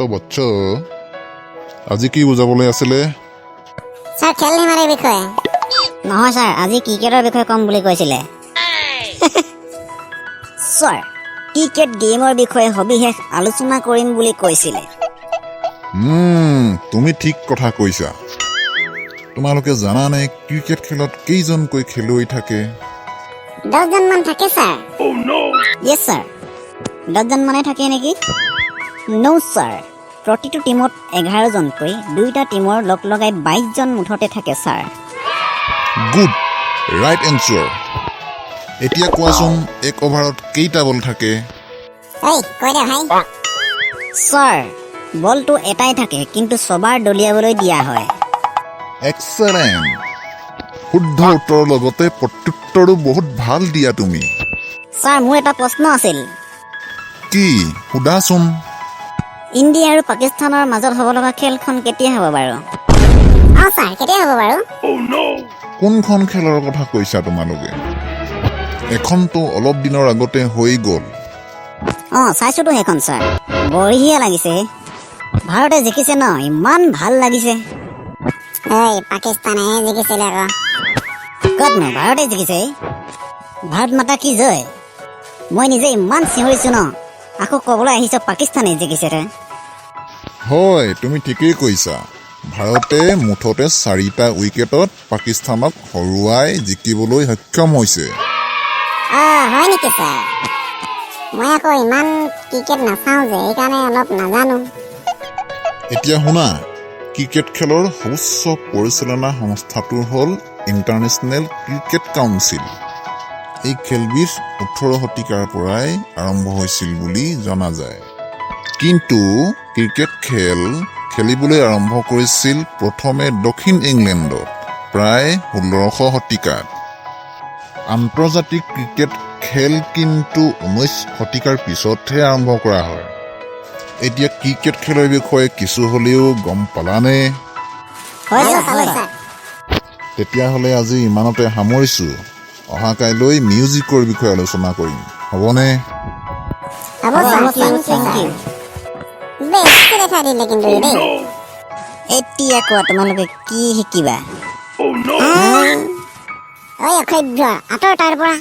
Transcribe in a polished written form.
তো বাচ্চা আজি কি বুজাবলৈ আছিলে স্যাৰ খেল ধেমালিৰ বিষয়ে নহয় স্যাৰ আজি ক্ৰিকেটৰ বিষয়ে কম বুলি কৈছিলে স্যাৰ ক্ৰিকেট গেমৰ বিষয়ে সবিশেষ আলোচনা কৰিম বুলি কৈছিলে তুমি ঠিক কথা কৈছা তোমালোকে জানানে ক্ৰিকেট খেলত কেইজনকৈ খেলুৱৈ থাকে 10 জন মান থাকে স্যাৰ ইয়েস স্যাৰ 10 জন মানে থাকে নেকি নো স্যাৰ প্ৰতিটো টিমত 11 জনকৈ দুইটা টিমৰ লগ লগাই 22 জন মুঠতে থাকে স্যাৰ গুড ৰাইট এনসাৰ এতিয়া কোৱাচোন এক অভাৰত কেইটা বল থাকে এই কৈ দে ভাই স্যাৰ বলটো এটাই থাকে কিন্তু সবাৰ দলিয়াবলৈ দিয়া হয় এক্সেলেন্ট শুদ্ধ উত্তৰৰ লগতে প্ৰত্যুত্তৰো বহুত ভাল দিয়া তুমি স্যাৰ মোৰ এটা প্ৰশ্ন আছিল কি সুধাচোন ইণ্ডিয়া আৰু পাকিস্তানৰ মাজত হ'ব লগা খেলখন কেতিয়া হ'ব বাৰু স্যাৰ কেতিয়া হ'ব বাৰু কোনখন খেলৰ কথা কৈছা তোমালোকে এখনতো অলপ দিনৰ আগতে হৈ গ'ল চাইছোতো সেইখন স্যাৰ বঢ়িয়া লাগিছে ভাৰতে জিকিছে ন ইমান ভাল লাগিছে এই পাকিস্তানে জিকিছিল আকৌ কতনো ভাৰতে জিকিছে ভাৰত মাতা কি জয় মই নিজে ইমান চিঞৰিছো ন আকৌ ক'বলৈ আহিছ পাকিস্তানে জিকিছে হয় তুমি ঠিকেই কৈছা ভাৰতে মুঠতে 4টা উইকেটত পাকিস্তানক হৰুৱাই জিকিবলৈ সক্ষম হৈছে হয় নেকি স্যাৰ মই আকৌ ইমান ক্ৰিকেট নাচাওঁ যে এইকাৰণে অলপ নাজানো এতিয়া শুনা ক্ৰিকেট খেলৰ সৰ্বোচ্চ পৰিচালনা সংস্থাটো হ'ল ইণ্টাৰনেশ্যনেল ক্ৰিকেট কাউন্সিল এই খেলবিধ 18 শতিকাৰ পৰাই আৰম্ভ হৈছিল বুলি জনা যায় কিন্তু ক্ৰিকেট খেল খেলিবলৈ আৰম্ভ কৰিছিল প্ৰথমে দক্ষিণ ইংলেণ্ডত প্ৰায় 1600 শতিকাত আন্তৰ্জাতিক ক্ৰিকেট খেল কিন্তু 19 শতিকাৰ পিছতহে আৰম্ভ কৰা হয় এতিয়া ক্ৰিকেট খেলৰ বিষয়ে কিছু হ'লেও গম পালানে তেতিয়াহ'লে আজি ইমানতে সামৰিছো অহা কাইলৈ মিউজিকৰ বিষয়ে আলোচনা কৰিম হ'বনে এতিয়া কোৱা তোমালোকে কি শিকিবা অসভ্য আঁতৰ তাৰ পৰা